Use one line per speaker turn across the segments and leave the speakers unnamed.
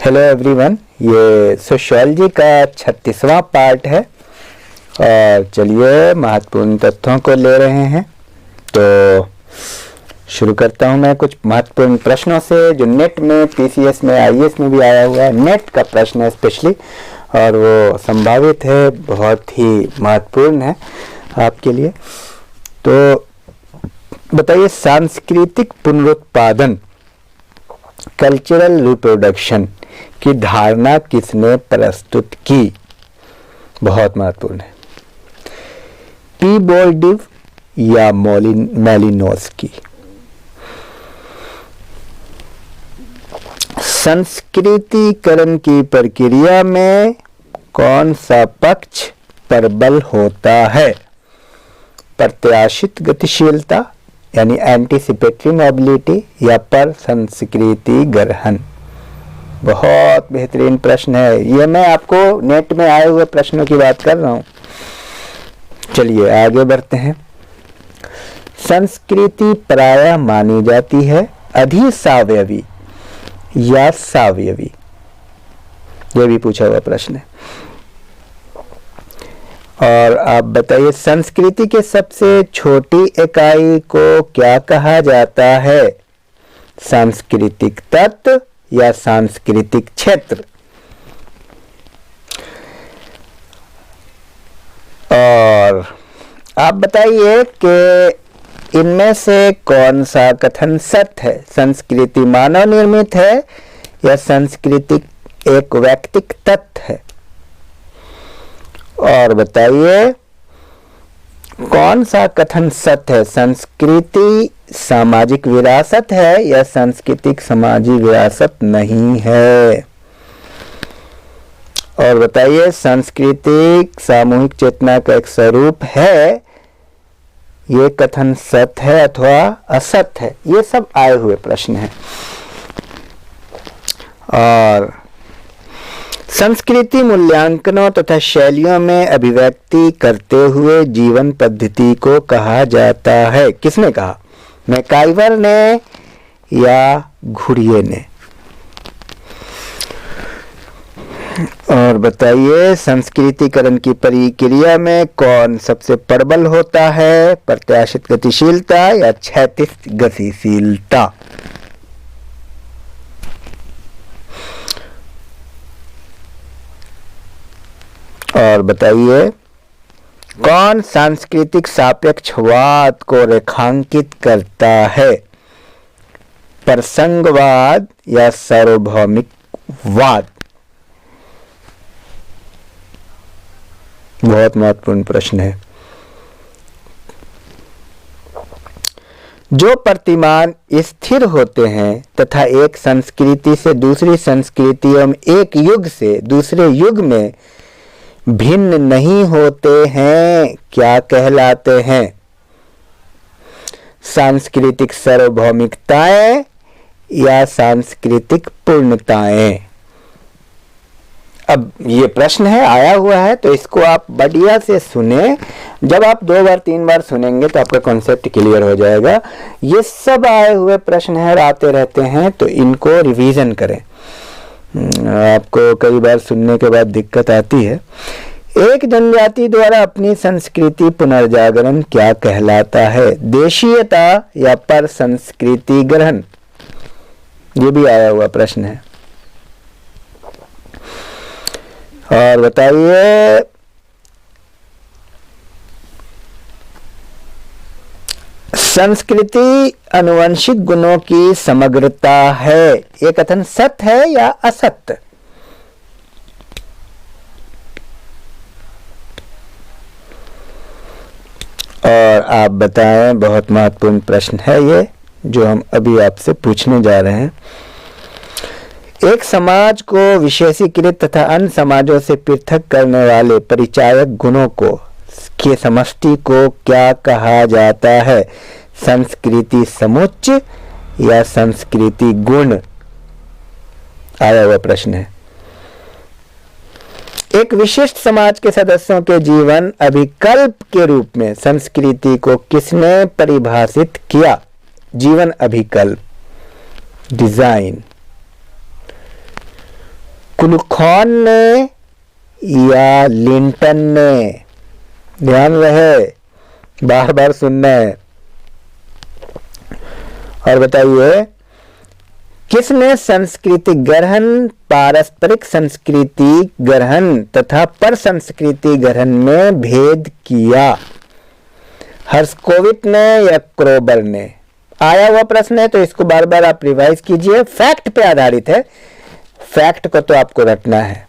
Hello everyone, ये sociology का 36वां part है और चलिए महत्वपूर्ण तथ्यों को ले रहे हैं। तो शुरू करता हूं मैं कुछ महत्वपूर्ण प्रश्नों से जो नेट में, पीसीएस में, आईएएस में भी आया हुआ है। नेट का प्रश्न है स्पेशली, और वो संभावित है, बहुत ही महत्वपूर्ण है आपके लिए। तो बताइए, सांस्कृतिक पुनरुत्पादन, कल्चरल रिप्रोडक्शन की धारणा किसने प्रस्तुत की? बहुत महत्वपूर्ण है। पी बोल्डिव या मैलिनोस्की? संस्कृतिकरण की प्रक्रिया में कौन सा पक्ष प्रबल होता है? प्रत्याशित गतिशीलता यानी एंटीसिपेटरी मोबिलिटी या पर संस्कृति ग्रहण? बहुत बेहतरीन प्रश्न है ये। मैं आपको नेट में आए हुए प्रश्नों की बात कर रहा हूं। चलिए आगे बढ़ते हैं। संस्कृति प्रायः मानी जाती है अधिसावयवी या सावयवी? ये भी पूछा हुआ प्रश्न है। और आप बताइए, संस्कृति के सबसे छोटी इकाई को क्या कहा जाता है? सांस्कृतिक तत्व या सांस्कृतिक क्षेत्र? और आप बताइए कि इनमें से कौन सा कथन सत्य है? संस्कृति मानव निर्मित है या सांस्कृतिक एक वैयक्तिक तत्व है? और बताइए कौन सा कथन सत्य है? संस्कृति सामाजिक विरासत है या सांस्कृतिक समाजी विरासत नहीं है? और बताइए, सांस्कृतिक सामूहिक चेतना का एक स्वरूप है, ये कथन सत्य है अथवा असत्य है? ये सब आए हुए प्रश्न हैं। और संस्कृति मूल्यांकनों तथा शैलियों में अभिव्यक्ति करते हुए जीवन पद्धति को कहा जाता है? किसने कहा? मैकाइवर ने या घुरिये ने? और बताइए, संस्कृतिकरण की प्रक्रिया में कौन सबसे प्रबल होता है? प्रत्याशित गतिशीलता या क्षैतिज गतिशीलता? और बताइए, कौन सांस्कृतिक सापेक्षवाद को रेखांकित करता है? प्रसंगवाद या सार्वभौमिकवाद? बहुत महत्वपूर्ण प्रश्न है। जो प्रतिमान स्थिर होते हैं तथा एक संस्कृति से दूसरी संस्कृतियों में, एक युग से दूसरे युग में भिन्न नहीं होते हैं, क्या कहलाते हैं? सांस्कृतिक सार्वभौमिकताएं या सांस्कृतिक पूर्णताएं? अब ये प्रश्न है, आया हुआ है, तो इसको आप बढ़िया से सुने। जब आप 2 बार 3 बार सुनेंगे तो आपका कॉन्सेप्ट क्लियर हो जाएगा। ये सब आए हुए प्रश्न है, आते रहते हैं, तो इनको रिवीजन करें। आपको कई बार सुनने के बाद दिक्कत आती है। एक जनजाति द्वारा अपनी संस्कृति पुनर्जागरण क्या कहलाता है? देशीयता या पर संस्कृति ग्रहण? ये भी आया हुआ प्रश्न है। और बताइए, संस्कृति आनुवंशिक गुणों की समग्रता है, ये कथन सत्य है या असत्य? और आप बताएं, बहुत महत्वपूर्ण प्रश्न है ये जो हम अभी आपसे पूछने जा रहे हैं। एक समाज को विशेषीकृत तथा अन्य समाजों से पृथक करने वाले परिचायक गुणों को के समष्टि को क्या कहा जाता है? संस्कृति समुच्चय या संस्कृति गुण? आया हुआ प्रश्न है। एक विशिष्ट समाज के सदस्यों के जीवन अभिकल्प के रूप में संस्कृति को किसने परिभाषित किया? जीवन अभिकल्प, डिजाइन। क्लूखॉन ने या लिंटन ने? ध्यान रहे, बार बार सुनना है। और बताइए, किसने संस्कृति ग्रहण, पारस्परिक संस्कृति ग्रहण तथा पर संस्कृति ग्रहण में भेद किया? हर्स्कोविट ने या क्रोबर ने? आया हुआ प्रश्न है तो इसको बार बार आप रिवाइज कीजिए। फैक्ट पे आधारित है, फैक्ट को तो आपको रटना है।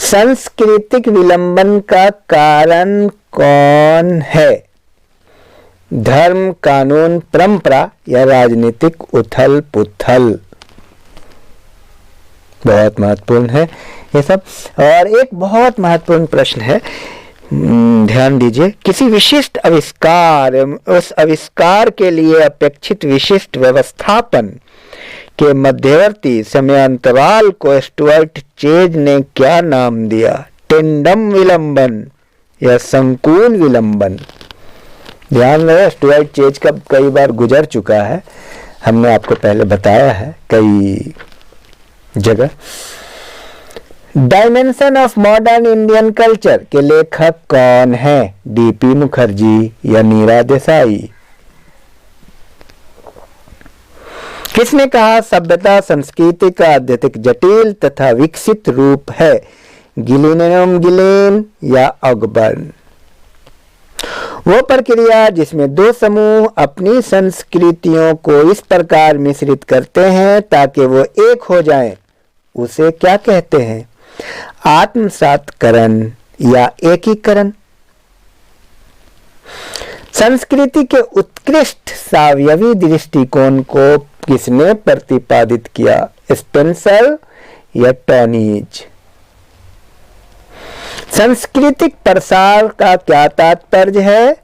सांस्कृतिक विलंबन का कारण कौन है? धर्म, कानून, परंपरा या राजनीतिक उथल पुथल? बहुत महत्वपूर्ण है ये सब। और एक बहुत महत्वपूर्ण प्रश्न है, ध्यान दीजिए। किसी विशिष्ट आविष्कार, उस आविष्कार के लिए अपेक्षित विशिष्ट व्यवस्थापन के मध्यवर्ती समयांतराल को स्टुअर्ट चेज ने क्या नाम दिया? टेंडम विलंबन या संकुल विलंबन? ध्यान रहे, स्टुअर्ट चेज का कई बार गुजर चुका है, हमने आपको पहले बताया है कई जगह। Dimension of modern Indian culture के लेखक कौन है? डीपी मुखर्जी या नीरा देसाई? किसने कहा सभ्यता संस्कृति का अत्यधिक जटिल तथा विकसित रूप है? गिलिन गिलेन या ऑगबर्न? वो प्रक्रिया जिसमें दो समूह अपनी संस्कृतियों को इस प्रकार मिश्रित करते हैं ताकि वो एक हो जाएं, उसे क्या कहते हैं? आत्मसातकरण या एकीकरण? संस्कृति के उत्कृष्ट सावयवी दृष्टिकोण को किसने प्रतिपादित किया? स्पेंसर या टॉनीज? सांस्कृतिक प्रसार का क्या तात्पर्य है?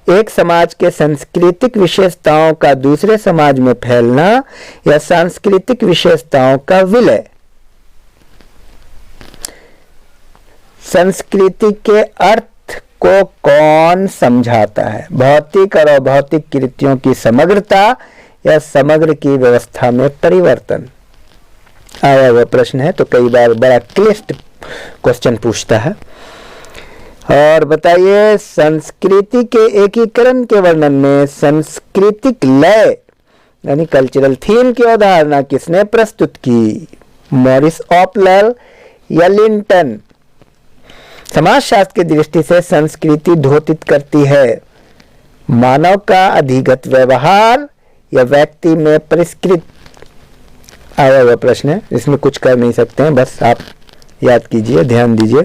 एक समाज के सांस्कृतिक विशेषताओं का दूसरे समाज में फैलना या सांस्कृतिक विशेषताओं का विलय? संस्कृति के अर्थ को कौन समझाता है? भौतिक और अभौतिक कृतियों की समग्रता या समग्र की व्यवस्था में परिवर्तन? आया हुआ प्रश्न है तो कई बार बड़ा क्लिष्ट क्वेश्चन पूछता है। और बताइए, संस्कृति के एकीकरण के वर्णन में सांस्कृतिक लय यानी कल्चरल थीम की अवधारणा किसने प्रस्तुत की? मॉरिस ऑपलर या लिंटन? समाजशास्त्र की दृष्टि से संस्कृति द्योतित करती है मानव का अधिगत व्यवहार या व्यक्ति में परिष्कृत? आया हुआ प्रश्न है, इसमें कुछ कर नहीं सकते हैं, बस आप याद कीजिए, ध्यान दीजिए।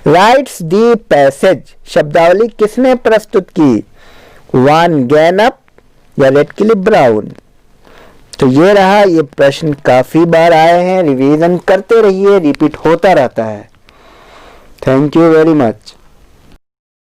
राइट्स दी पैसेज शब्दावली किसने प्रस्तुत की? वान गैनप या रेडक्लिफ ब्राउन? तो ये रहा, ये प्रश्न काफी बार आए हैं, रिवीजन करते रहिए, रिपीट होता रहता है। Thank you very much.